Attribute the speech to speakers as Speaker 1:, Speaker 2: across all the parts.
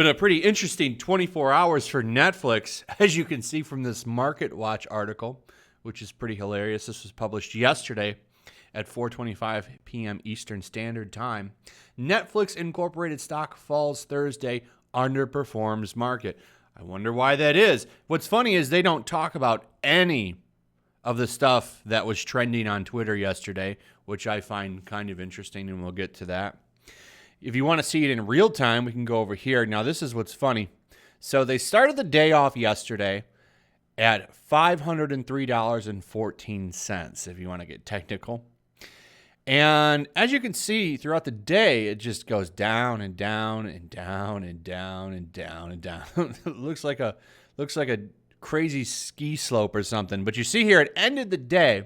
Speaker 1: Been a pretty interesting 24 hours for Netflix, as you can see from this Market Watch article, which is pretty hilarious. This was published yesterday at 4:25 p.m. Eastern Standard Time. Netflix Incorporated stock falls Thursday, underperforms market. I wonder why that is. What's funny is they don't talk about any of the stuff that was trending on Twitter yesterday, which I find kind of interesting, and we'll get to that. If you want to see it in real time, we can go over here. Now, this is what's funny. So they started the day off yesterday at $503.14, if you want to get technical. And as you can see, throughout the day, it just goes down and down and down and down and down and down. It looks like a crazy ski slope or something. But you see here, it ended the day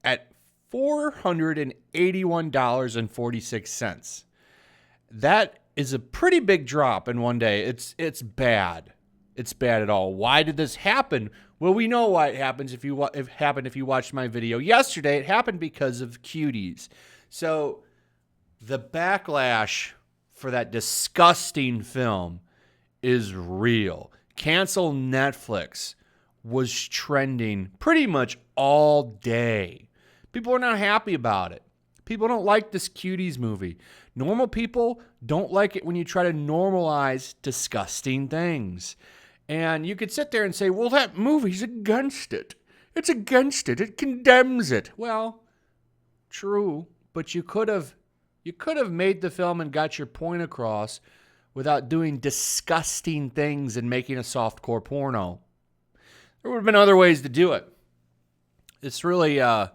Speaker 1: at $481.46. That is a pretty big drop in one day. It's bad. It's bad at all. Why did this happen? Well, we know why it happens. If you watched my video yesterday, it happened because of Cuties. So the backlash for that disgusting film is real. Cancel Netflix was trending pretty much all day. People are not happy about it. People don't like this Cuties movie. Normal people don't like it when you try to normalize disgusting things. And you could sit there and say, well, that movie's against it. It's against it. It condemns it. Well, true, but you could have made the film and got your point across without doing disgusting things and making a softcore porno. There would have been other ways to do it. It's really a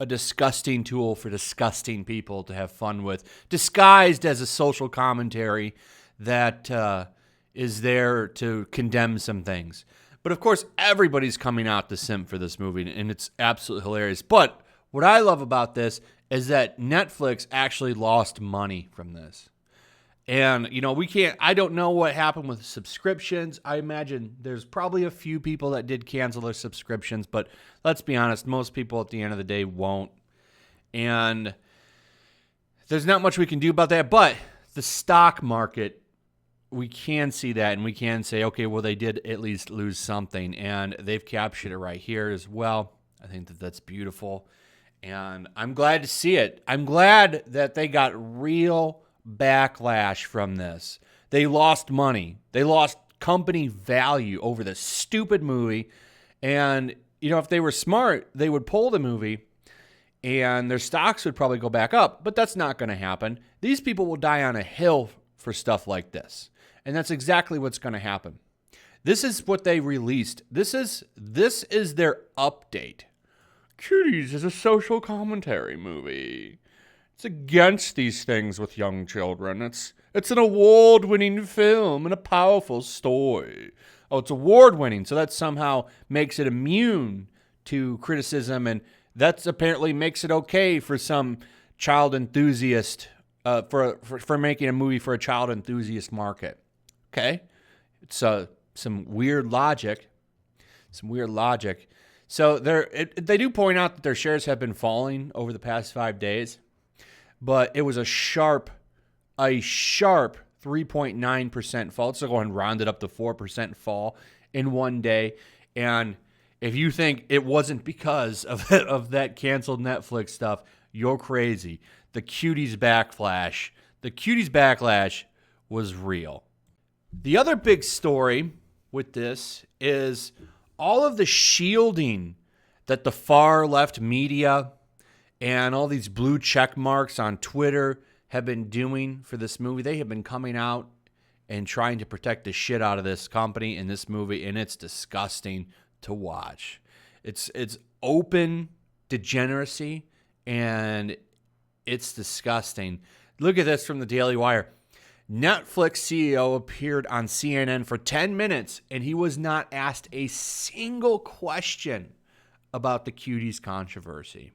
Speaker 1: disgusting tool for disgusting people to have fun with, disguised as a social commentary that is there to condemn some things. But of course, everybody's coming out to simp for this movie, and it's absolutely hilarious. But what I love about this is that Netflix actually lost money from this. And, I don't know what happened with subscriptions. I imagine there's probably a few people that did cancel their subscriptions, but let's be honest, most people at the end of the day won't. And there's not much we can do about that, but the stock market, we can see that, and we can say, okay, well, they did at least lose something, and they've captured it right here as well. I think that's beautiful, and I'm glad to see it. I'm glad that they got real backlash from this. They lost money. They lost company value over this stupid movie. And, if they were smart, they would pull the movie and their stocks would probably go back up. But that's not going to happen. These people will die on a hill for stuff like this. And that's exactly what's going to happen. This is what they released. This is their update. Cuties is a social commentary movie. It's against these things with young children. It's an award-winning film and a powerful story. Oh, it's award-winning, so that somehow makes it immune to criticism, and that apparently makes it okay for some child enthusiast, for making a movie for a child enthusiast market. Okay? It's some weird logic. So they do point out that their shares have been falling over the past 5 days. But it was a sharp 3.9% fall. So go ahead and round it up to 4% fall in one day. And if you think it wasn't because of that canceled Netflix stuff, you're crazy. The Cuties Backlash was real. The other big story with this is all of the shielding that the far left media and all these blue check marks on Twitter have been doing for this movie. They have been coming out and trying to protect the shit out of this company and this movie, and it's disgusting to watch. It's open degeneracy, and it's disgusting. Look at this from the Daily Wire. Netflix CEO appeared on CNN for 10 minutes, and he was not asked a single question about the Cuties controversy.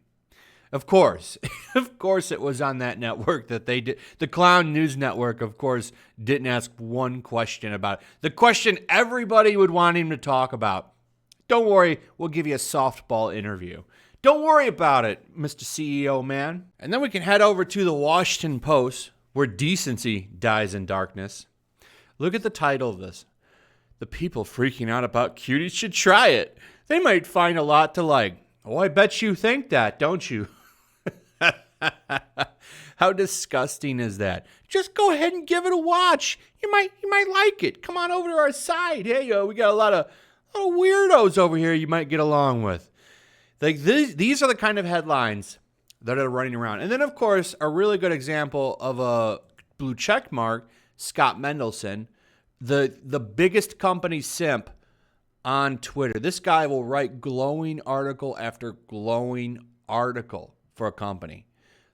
Speaker 1: Of course it was on that network that they did. The Clown News Network, of course, didn't ask one question about it. The question everybody would want him to talk about. Don't worry, we'll give you a softball interview. Don't worry about it, Mr. CEO man. And then we can head over to the Washington Post, where decency dies in darkness. Look at the title of this. The people freaking out about Cuties should try it. They might find a lot to like. Oh, I bet you think that, don't you? How disgusting is that? Just go ahead and give it a watch. You might like it. Come on over to our side. Hey, we got a lot of weirdos over here you might get along with. Like these are the kind of headlines that are running around. And then, of course, a really good example of a blue check mark, Scott Mendelson, the biggest company simp on Twitter. This guy will write glowing article after glowing article for a company.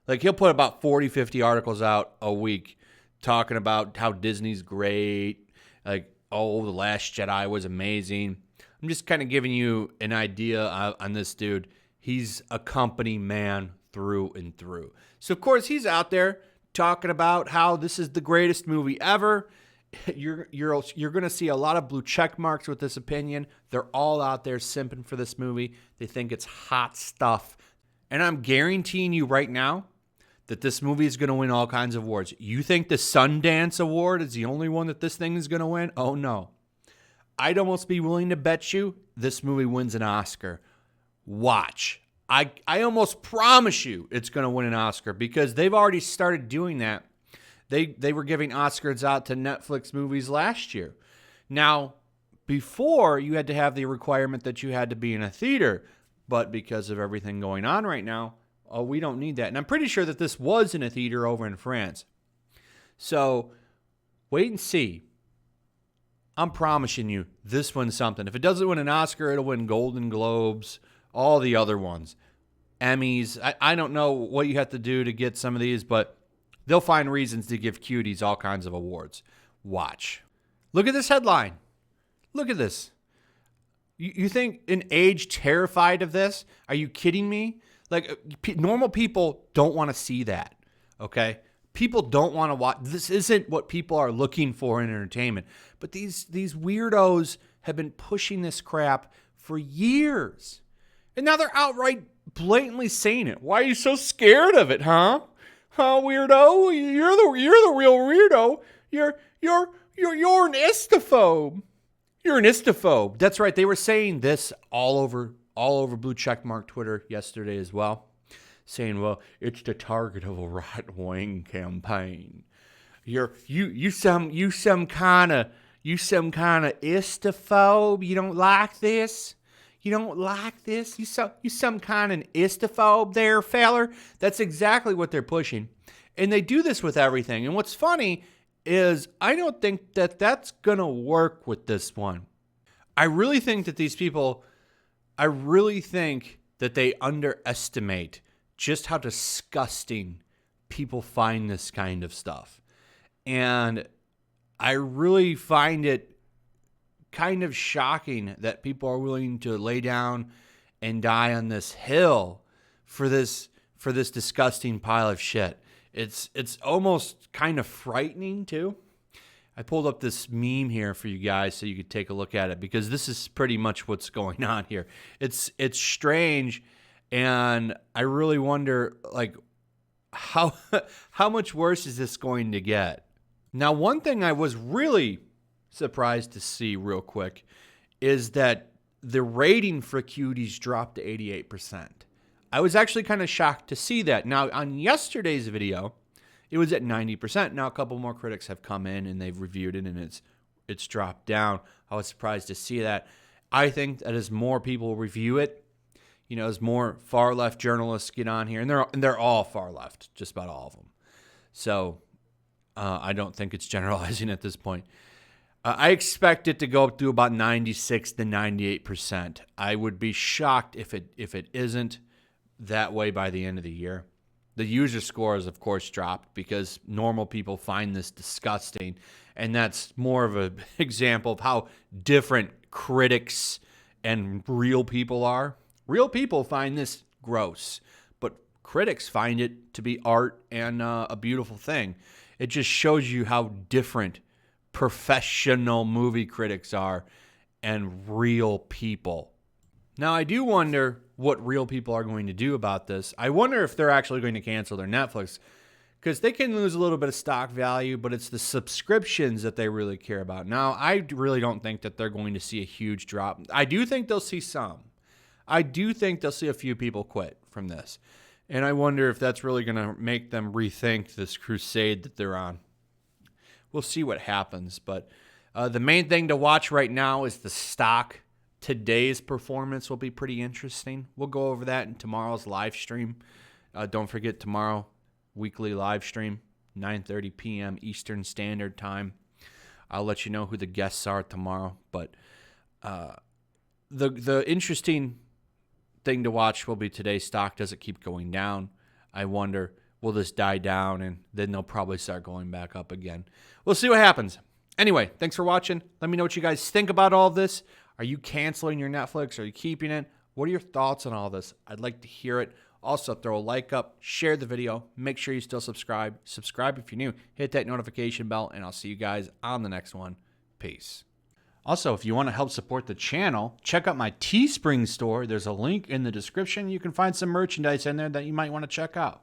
Speaker 1: Like, he'll put about 40, 50 articles out a week talking about how Disney's great. Like, oh, The Last Jedi was amazing. I'm just kind of giving you an idea on this dude. He's a company man through and through. So, of course, he's out there talking about how this is the greatest movie ever. You're going to see a lot of blue check marks with this opinion. They're all out there simping for this movie. They think it's hot stuff. And I'm guaranteeing you right now that this movie is going to win all kinds of awards. You think the Sundance Award is the only one that this thing is going to win? Oh, no. I'd almost be willing to bet you this movie wins an Oscar. Watch. I almost promise you it's going to win an Oscar because they've already started doing that. They were giving Oscars out to Netflix movies last year. Now, before, you had to have the requirement that you had to be in a theater. But because of everything going on right now, we don't need that. And I'm pretty sure that this was in a theater over in France. So, wait and see. I'm promising you, this wins something. If it doesn't win an Oscar, it'll win Golden Globes, all the other ones. Emmys. I don't know what you have to do to get some of these, but they'll find reasons to give Cuties all kinds of awards. Watch. Look at this headline. Look at this. You think an age terrified of this? Are you kidding me? Like, normal people don't want to see that, okay? People don't want to watch. This isn't what people are looking for in entertainment. But these weirdos have been pushing this crap for years. And now they're outright blatantly saying it. Why are you so scared of it, huh? Huh, weirdo? You're the real weirdo. You're an istophobe. You're an istophobe. That's right. They were saying this all over blue checkmark Twitter yesterday as well, saying, "Well, it's the target of a right-wing campaign. You some kind of istophobe. You don't like this. You don't like this. You some kind of istophobe there, feller." That's exactly what they're pushing, and they do this with everything. And what's funny is I don't think that that's going to work with this one. I really think that these people, I really think that they underestimate just how disgusting people find this kind of stuff. And I really find it kind of shocking that people are willing to lay down and die on this hill for this disgusting pile of shit. It's almost kind of frightening too. I pulled up this meme here for you guys so you could take a look at it because this is pretty much what's going on here. It's strange, and I really wonder like how much worse is this going to get? Now, one thing I was really surprised to see real quick is that the rating for Cuties dropped to 88%. I was actually kind of shocked to see that. Now, on yesterday's video, it was at 90%. Now, a couple more critics have come in and they've reviewed it, and it's dropped down. I was surprised to see that. I think that as more people review it, as more far left journalists get on here, and they're all far left, just about all of them. So I don't think it's generalizing at this point. I expect it to go up to about 96 to 98%. I would be shocked if it isn't that way by the end of the year. The user scores, of course, dropped because normal people find this disgusting, and that's more of an example of how different critics and real people are. Real people find this gross, but critics find it to be art and a beautiful thing. It just shows you how different professional movie critics are and real people. Now, I do wonder what real people are going to do about this. I wonder if they're actually going to cancel their Netflix, because they can lose a little bit of stock value, but it's the subscriptions that they really care about. Now, I really don't think that they're going to see a huge drop. I do think they'll see some. I do think they'll see a few people quit from this. And I wonder if that's really going to make them rethink this crusade that they're on. We'll see what happens. But the main thing to watch right now is the stock. Today's performance will be pretty interesting. We'll go over that in tomorrow's live stream. Don't forget tomorrow, weekly live stream, 9:30 p.m. Eastern Standard Time. I'll let you know who the guests are tomorrow. But the interesting thing to watch will be today's stock. Does it keep going down? I wonder, will this die down? And then they'll probably start going back up again. We'll see what happens. Anyway, thanks for watching. Let me know what you guys think about all this. Are you canceling your Netflix? Are you keeping it? What are your thoughts on all this? I'd like to hear it. Also, throw a like up, share the video. Make sure you still subscribe. Subscribe if you're new. Hit that notification bell, and I'll see you guys on the next one. Peace. Also, if you want to help support the channel, check out my Teespring store. There's a link in the description. You can find some merchandise in there that you might want to check out.